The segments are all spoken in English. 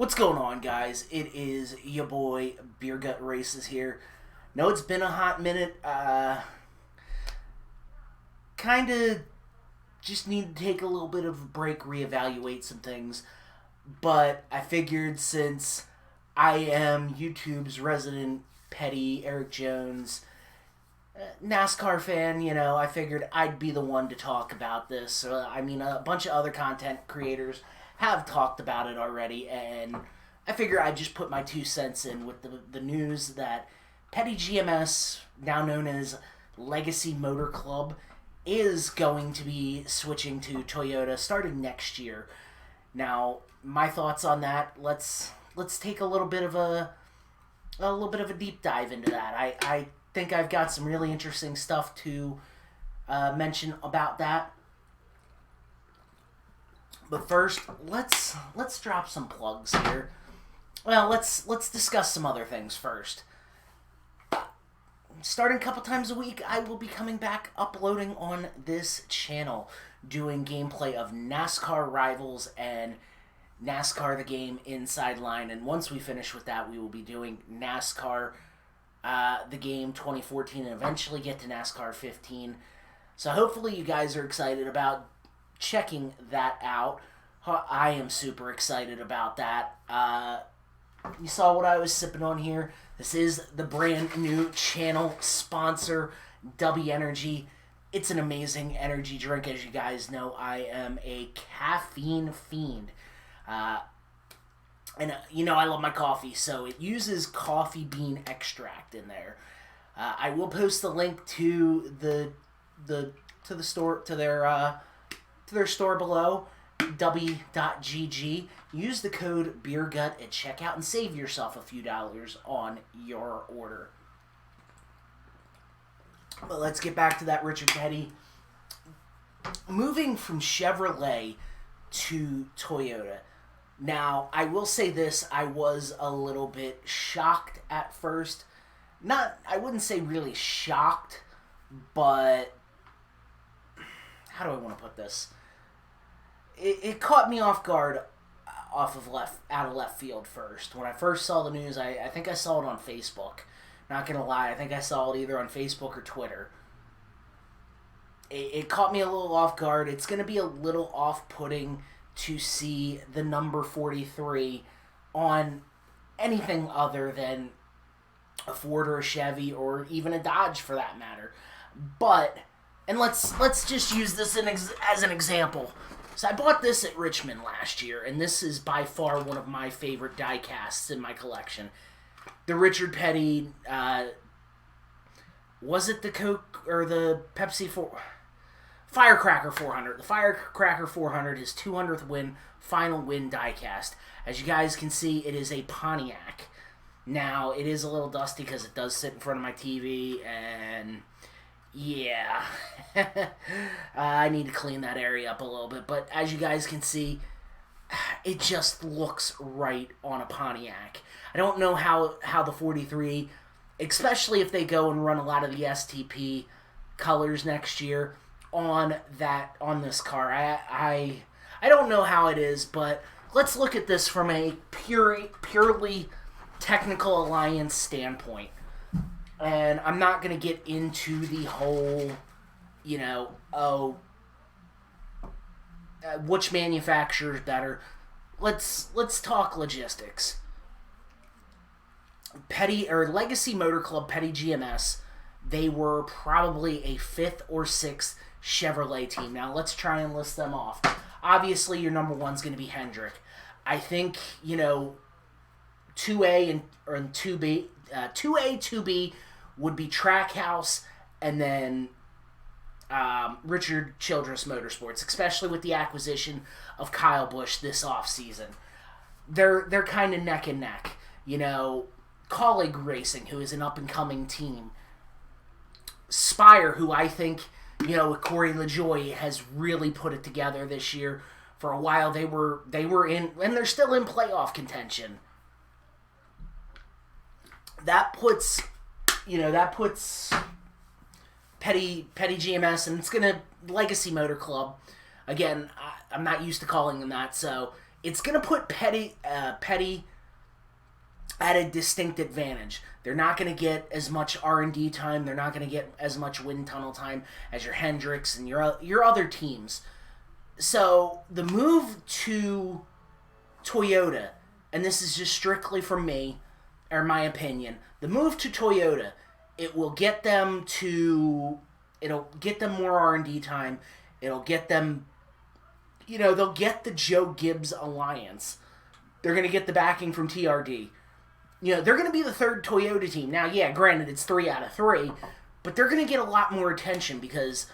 What's going on, guys? It is your boy Beer Gut Races here. No, it's been a hot minute. Kind of just need to take a little bit of a break, reevaluate some things. But I figured since I am YouTube's resident petty Eric Jones NASCAR fan, I figured I'd be the one to talk about this. A bunch of other content creators have talked about it already, and I figure I'd just put my 2 cents in with the news that Petty GMS, now known as Legacy MotorClub, is going to be switching to Toyota starting next year. Now, my thoughts on that, let's take a little bit of a deep dive into that. I think I've got some really interesting stuff to mention about that. But first, let's drop some plugs here. Well, let's discuss some other things first. Starting a couple times a week, I will be coming back uploading on this channel, doing gameplay of NASCAR Rivals and NASCAR The Game Inside Line. And once we finish with that, we will be doing NASCAR The Game 2014 and eventually get to NASCAR 15. So hopefully you guys are excited about checking that out. I am super excited about that. You saw what I was sipping on here. This is the brand new channel sponsor, Dubby Energy. It's an amazing energy drink. As you guys know, I am a caffeine fiend. I love my coffee, so it uses coffee bean extract in there. I will post the link to their store below, dubby.gg. Use the code BeerGut at checkout and save yourself a few dollars on your order. But let's get back to that Richard Petty. Moving from Chevrolet to Toyota. Now, I will say this, I was a little bit shocked at first. I wouldn't say really shocked, but how do I want to put this? It caught me off guard out of left field first. When I first saw the news, I think I saw it on Facebook. Not going to lie, I think I saw it either on Facebook or Twitter. It caught me a little off guard. It's going to be a little off-putting to see the number 43 on anything other than a Ford or a Chevy or even a Dodge for that matter. But, and let's just use this as an example. So I bought this at Richmond last year, and this is by far one of my favorite die casts in my collection. The Richard Petty, was it the Coke or the Pepsi Firecracker 400. The Firecracker 400 is 200th final win die cast. As you guys can see, it is a Pontiac. Now, it is a little dusty because it does sit in front of my TV, and yeah, I need to clean that area up a little bit. But as you guys can see, it just looks right on a Pontiac. I don't know how the 43, especially if they go and run a lot of the STP colors next year on this car. I don't know how it is, but let's look at this from a purely technical alliance standpoint. And I'm not going to get into the whole, which manufacturer is better. Let's talk logistics. Legacy MotorClub Petty GMS, they were probably a 5th or 6th Chevrolet team. Now let's try and list them off. Obviously, your number one's going to be Hendrick. I think 2A and 2B, 2A, 2B would be Trackhouse, and then Richard Childress Motorsports, especially with the acquisition of Kyle Busch this offseason. They're kind of neck and neck. Colleague Racing, who is an up-and-coming team. Spire, who I think, with Corey LaJoie has really put it together this year. For a while, they were in, and they're still in playoff contention. That puts Petty GMS, and it's gonna Legacy Motor Club. Again, I'm not used to calling them that, so it's going to put Petty at a distinct advantage. They're not going to get as much R&D time. They're not going to get as much wind tunnel time as your Hendricks and your other teams. So the move to Toyota, and this is just strictly from me, or my opinion, the move to Toyota, it'll get them more R&D time. It'll get them, they'll get the Joe Gibbs alliance. They're going to get the backing from TRD. They're going to be the third Toyota team. Now, yeah, granted, it's 3 out of 3, but they're going to get a lot more attention because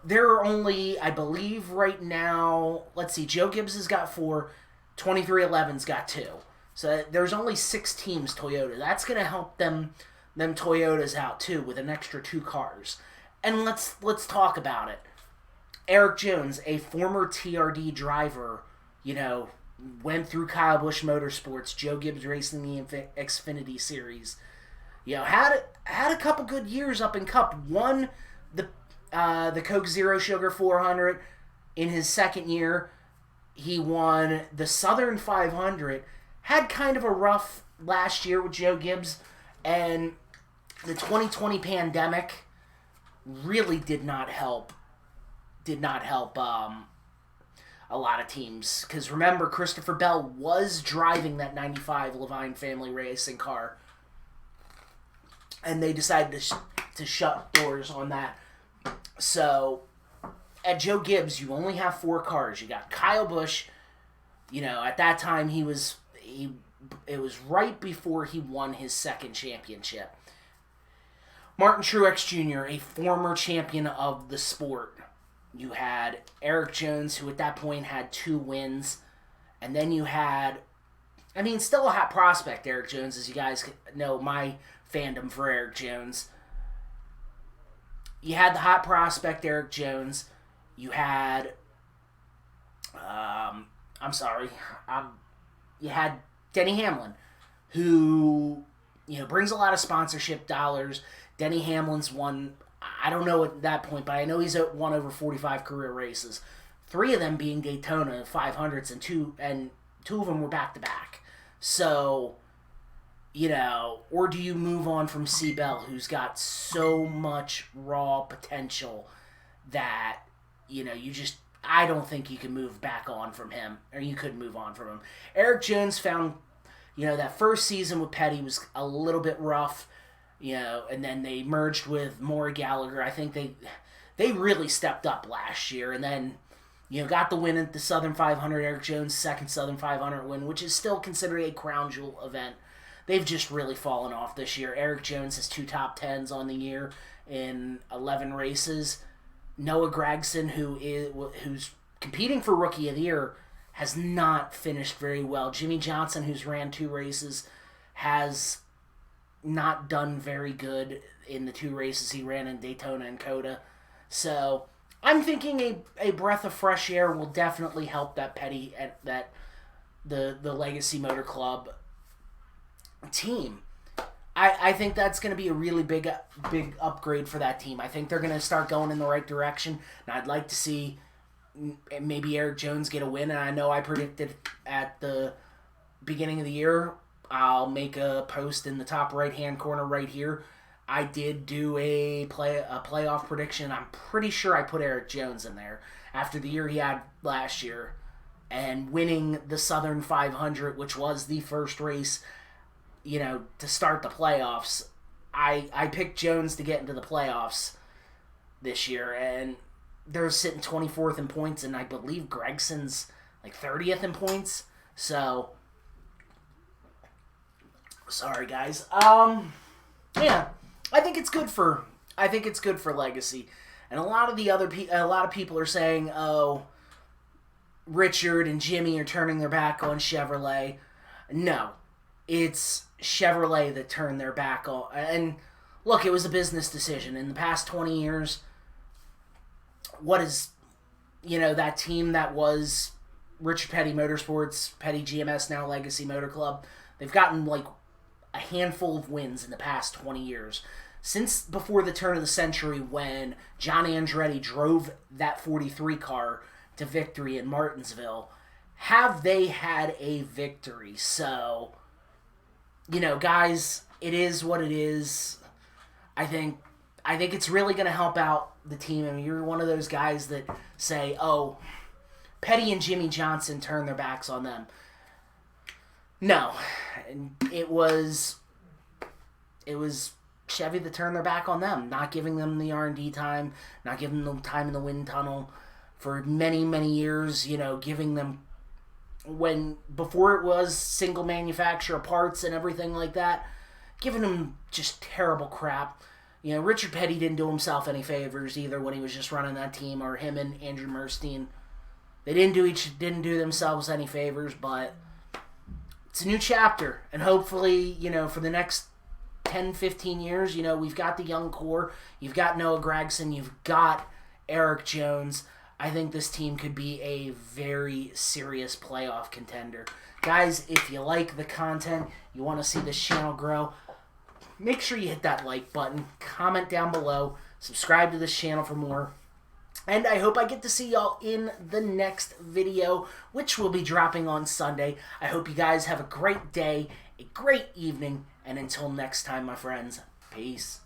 there are only, I believe right now, let's see, Joe Gibbs has got 4, 2311's got 2. So there's only 6 teams Toyota. That's going to help them Toyotas out too with an extra 2 cars. And let's talk about it. Eric Jones, a former TRD driver, went through Kyle Busch Motorsports, Joe Gibbs Racing the Xfinity Series. Had a couple good years up in Cup. Won the Coke Zero Sugar 400 in his second year. He won the Southern 500. Had kind of a rough last year with Joe Gibbs, and the 2020 pandemic really did not help a lot of teams. Because remember, Christopher Bell was driving that 95 Levine family racing car, and they decided to shut doors on that. So at Joe Gibbs, you only have 4 cars. You got Kyle Busch. At that time it was right before he won his second championship. Martin Truex Jr., a former champion of the sport. You had Eric Jones, who at that point had 2 wins. And then you had, still a hot prospect, Eric Jones, as you guys know my fandom for Eric Jones. You had the hot prospect, Eric Jones. You had, you had Denny Hamlin, who, brings a lot of sponsorship dollars. Denny Hamlin's won, I don't know at that point, but I know he's won over 45 career races. 3 of them being Daytona 500s, and two of them were back-to-back. So, or do you move on from C. Bell, who's got so much raw potential that, I don't think you can move back on from him, or you could move on from him. Eric Jones found, that first season with Petty was a little bit rough, and then they merged with Maury Gallagher. I think they really stepped up last year, and then, got the win at the Southern 500. Eric Jones' second Southern 500 win, which is still considered a crown jewel event. They've just really fallen off this year. Eric Jones has 2 top 10s on the year in 11 races. Noah Gragson, who's competing for Rookie of the Year, has not finished very well. Jimmy Johnson, who's ran 2 races, has not done very good in the 2 races he ran in Daytona and Coda. So I'm thinking a breath of fresh air will definitely help that Petty that the Legacy Motor Club team. I think that's going to be a really big upgrade for that team. I think they're going to start going in the right direction, and I'd like to see maybe Eric Jones get a win. And I know I predicted at the beginning of the year, I'll make a post in the top right-hand corner right here. I did do a playoff prediction. I'm pretty sure I put Eric Jones in there after the year he had last year, and winning the Southern 500, which was the first race, to start the playoffs. I picked Jones to get into the playoffs this year, and they're sitting 24th in points, and I believe Gregson's like 30th in points. So, sorry guys. Yeah, I think it's good for Legacy, and a lot of people are saying, oh, Richard and Jimmy are turning their back on Chevrolet. No, it's Chevrolet that turned their back on. And look, it was a business decision. In the past 20 years, what is, that team that was Richard Petty Motorsports, Petty GMS, now Legacy Motor Club, they've gotten like a handful of wins in the past 20 years. Since before the turn of the century, when John Andretti drove that 43 car to victory in Martinsville, have they had a victory? So, guys, it is what it is. I think it's really going to help out the team. I mean, you're one of those guys that say, "Oh, Petty and Jimmy Johnson turned their backs on them." No, it was Chevy that turned their back on them, not giving them the R&D time, not giving them time in the wind tunnel for many, many years. Giving them before it was single manufacturer parts and everything like that, giving them just terrible crap. Richard Petty didn't do himself any favors either when he was just running that team, or him and Andrew Murstein. They didn't do themselves any favors, but it's a new chapter, and hopefully, for the next 10, 15 years, we've got the young core. You've got Noah Gragson. You've got Eric Jones. I think this team could be a very serious playoff contender. Guys, if you like the content, you want to see this channel grow, make sure you hit that like button, comment down below, subscribe to this channel for more. And I hope I get to see y'all in the next video, which will be dropping on Sunday. I hope you guys have a great day, a great evening, and until next time, my friends, peace.